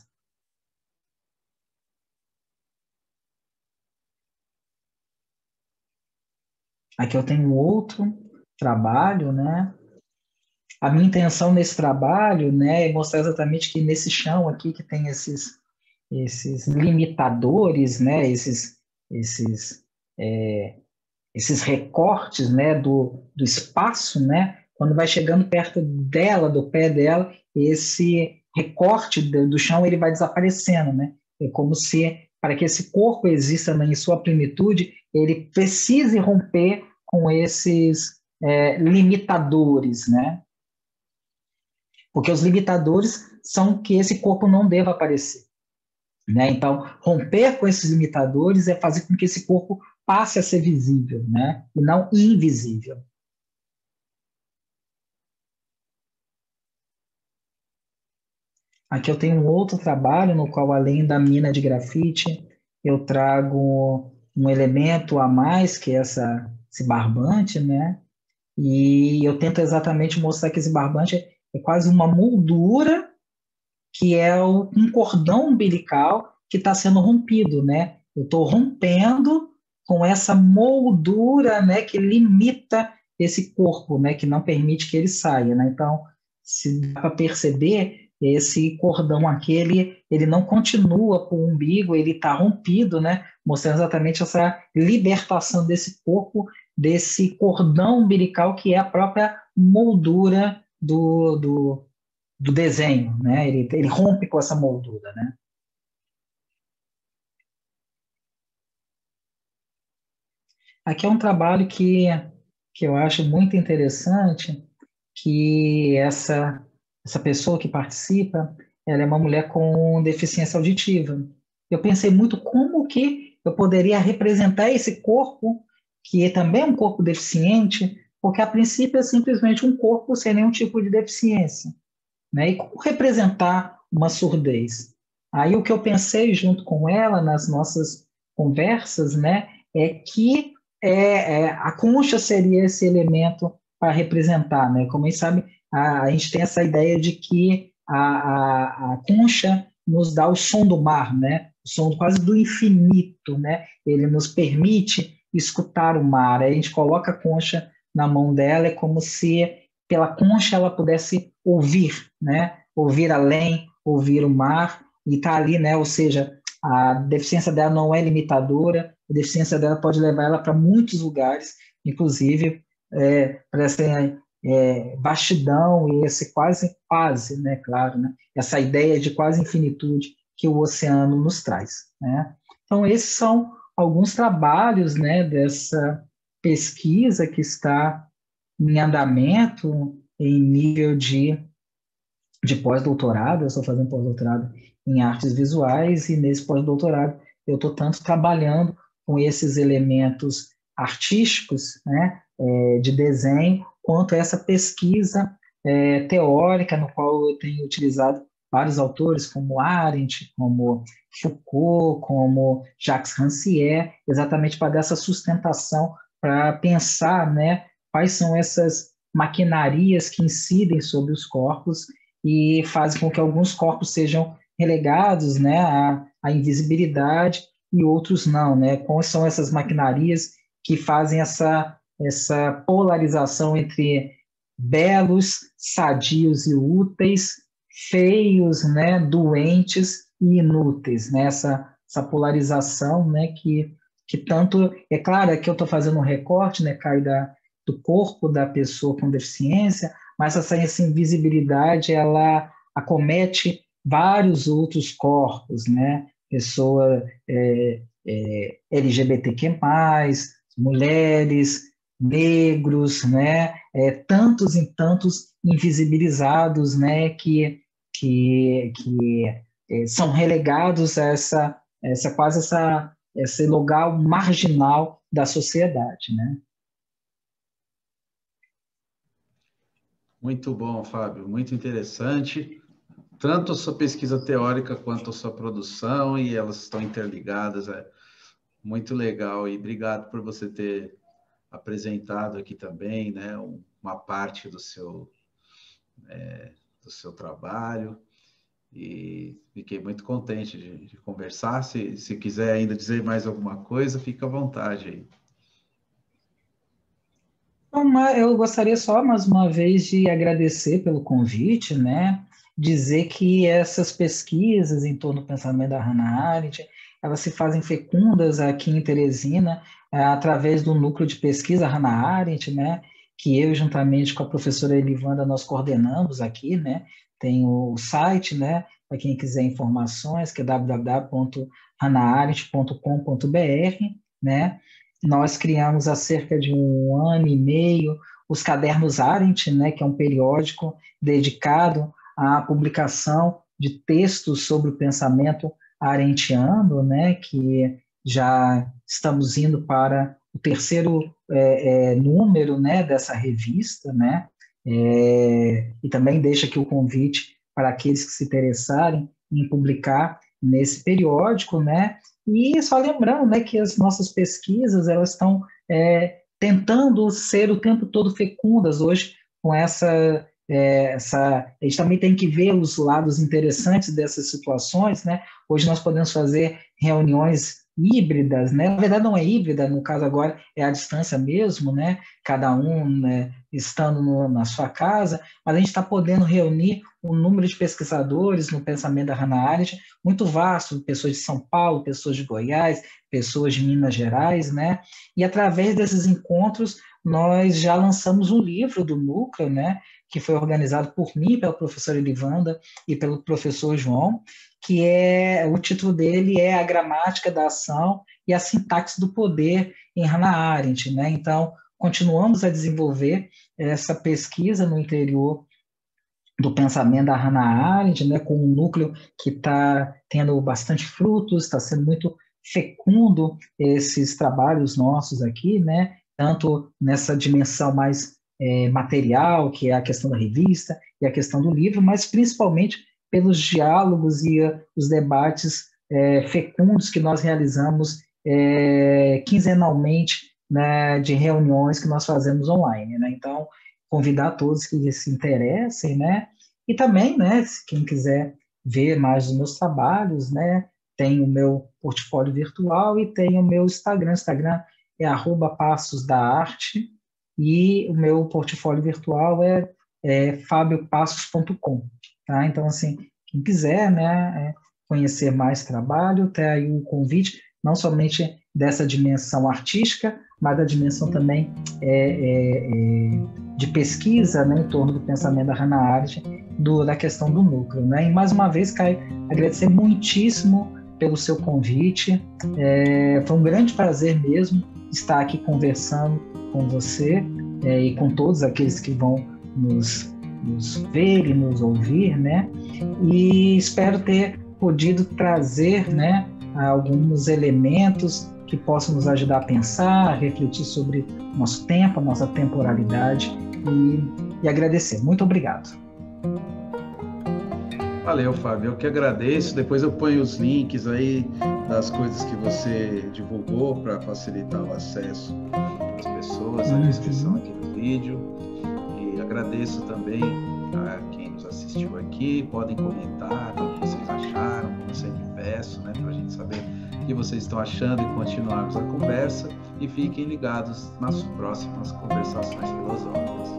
Aqui eu tenho outro trabalho, né? A minha intenção nesse trabalho, né, é mostrar exatamente que nesse chão aqui que tem esses limitadores, né, esses, é, esses recortes, né, do espaço, né, quando vai chegando perto dela, do pé dela, esse recorte do chão ele vai desaparecendo, né? É como se para que esse corpo exista, né, em sua plenitude, ele precise romper com esses limitadores, né? Porque os limitadores são que esse corpo não deva aparecer. Né? Então, romper com esses limitadores é fazer com que esse corpo passe a ser visível, né? E não invisível. Aqui eu tenho um outro trabalho no qual, além da mina de grafite, eu trago um elemento a mais, que é esse barbante, né? E eu tento exatamente mostrar que esse barbante é quase uma moldura que é um cordão umbilical que está sendo rompido, né? Eu estou rompendo com essa moldura, né, que limita esse corpo, né, que não permite que ele saia, né? Então, se dá para perceber, esse cordão aqui, ele não continua com o umbigo, ele está rompido, né? Mostrando exatamente essa libertação desse corpo, desse cordão umbilical que é a própria moldura do desenho, né? Ele rompe com essa moldura, né? Aqui é um trabalho que eu acho muito interessante, que essa pessoa que participa, ela é uma mulher com deficiência auditiva. Eu pensei muito como que eu poderia representar esse corpo, que também é um corpo deficiente, porque a princípio é simplesmente um corpo sem nenhum tipo de deficiência. Né? E como representar uma surdez? Aí o que eu pensei junto com ela nas nossas conversas, né, é que a concha seria esse elemento para representar, né? Como a gente sabe, a gente tem essa ideia de que a concha nos dá o som do mar, né? O som quase do infinito, né? Ele nos permite escutar o mar. Aí a gente coloca a concha na mão dela, é como se pela concha ela pudesse ouvir, né? Ouvir além, ouvir o mar, e tá ali, né? Ou seja, a deficiência dela não é limitadora, a deficiência dela pode levar ela para muitos lugares, inclusive para essa vastidão e esse quase, né? Claro, né? Essa ideia de quase infinitude que o oceano nos traz, né? Então, esses são alguns trabalhos, né, dessa pesquisa que está em andamento em nível de pós-doutorado. Eu estou fazendo pós-doutorado em artes visuais e nesse pós-doutorado eu estou tanto trabalhando com esses elementos artísticos, né, de desenho, quanto essa pesquisa teórica, no qual eu tenho utilizado vários autores, como Arendt, como Foucault, como Jacques Rancière, exatamente para dar essa sustentação, para pensar, né, quais são essas maquinarias que incidem sobre os corpos e fazem com que alguns corpos sejam relegados, né, à invisibilidade e outros não, né? Quais são essas maquinarias que fazem essa polarização entre belos, sadios e úteis feios, né, doentes e inúteis, né, essa polarização, né, que tanto, é claro que eu estou fazendo um recorte, né, Caio, do corpo da pessoa com deficiência, mas essa invisibilidade, ela acomete vários outros corpos, né, pessoa LGBTQ+, mulheres, negros, né, tantos e tantos invisibilizados, né, que são relegados a esse lugar marginal da sociedade, né? Muito bom, Fábio, muito interessante. Tanto a sua pesquisa teórica quanto a sua produção, e elas estão interligadas, é muito legal. E obrigado por você ter apresentado aqui também, né, uma parte do seu trabalho. E fiquei muito contente de conversar. Se quiser ainda dizer mais alguma coisa, fica à vontade aí. Eu gostaria só, mais uma vez, de agradecer pelo convite, né? Dizer que essas pesquisas em torno do pensamento da Hannah Arendt, elas se fazem fecundas aqui em Teresina, através do núcleo de pesquisa Hannah Arendt, né? Que eu, juntamente com a professora Elivanda, nós coordenamos aqui, né? Tem o site, né? Para quem quiser informações, que é www.hannaarendt.com.br, né? Nós criamos há cerca de 1 ano e meio os Cadernos Arendt, né, que é um periódico dedicado à publicação de textos sobre o pensamento arendtiano, né, que já estamos indo para o terceiro número, né, dessa revista, né, e também deixa aqui o convite para aqueles que se interessarem em publicar nesse periódico, né, e só lembrando, né, que as nossas pesquisas, elas estão tentando ser o tempo todo fecundas hoje com essa... a gente também tem que ver os lados interessantes dessas situações, né? Hoje nós podemos fazer reuniões híbridas, né? Na verdade não é híbrida, no caso agora é à distância mesmo, né? Cada um, né, estando na sua casa, mas a gente está podendo reunir um número de pesquisadores no pensamento da Hannah Arendt muito vasto, pessoas de São Paulo, pessoas de Goiás, pessoas de Minas Gerais, né? E através desses encontros nós já lançamos um livro do núcleo, né? Que foi organizado por mim, pela professora Elivanda e pelo professor João, que o título dele é A Gramática da Ação e a Sintaxe do Poder em Hannah Arendt, né? Então, continuamos a desenvolver essa pesquisa no interior do pensamento da Hannah Arendt, né, com um núcleo que está tendo bastante frutos, está sendo muito fecundo esses trabalhos nossos aqui, né, tanto nessa dimensão mais material, que é a questão da revista e a questão do livro, mas principalmente pelos diálogos e os debates fecundos que nós realizamos quinzenalmente, né, de reuniões que nós fazemos online, né? Então, convidar todos que se interessem, né? E também, né, se quem quiser ver mais os meus trabalhos, né, tem o meu portfólio virtual e tem o meu Instagram. O Instagram é @passosdaarte e o meu portfólio virtual é fabiopassos.com, tá? Então, assim, quem quiser, né, conhecer mais trabalho, tem aí um convite, não somente dessa dimensão artística, mas da dimensão também de pesquisa, né, em torno do pensamento da Hannah Arendt, da questão do núcleo, né? E mais uma vez, Caio, agradecer muitíssimo pelo seu convite. Foi um grande prazer mesmo estar aqui conversando com você e com todos aqueles que vão nos ver e nos ouvir, né? E espero ter podido trazer, né, alguns elementos que possam nos ajudar a pensar, a refletir sobre o nosso tempo, a nossa temporalidade e agradecer. Muito obrigado. Valeu, Fábio. Eu que agradeço. Depois eu ponho os links aí das coisas que você divulgou para facilitar o acesso às pessoas, na descrição aqui do vídeo. E agradeço também a quem nos assistiu aqui. Podem comentar o que vocês acharam, como sempre peço, né, para a gente saber o que vocês estão achando e continuarmos a conversa. E fiquem ligados nas próximas conversações filosóficas.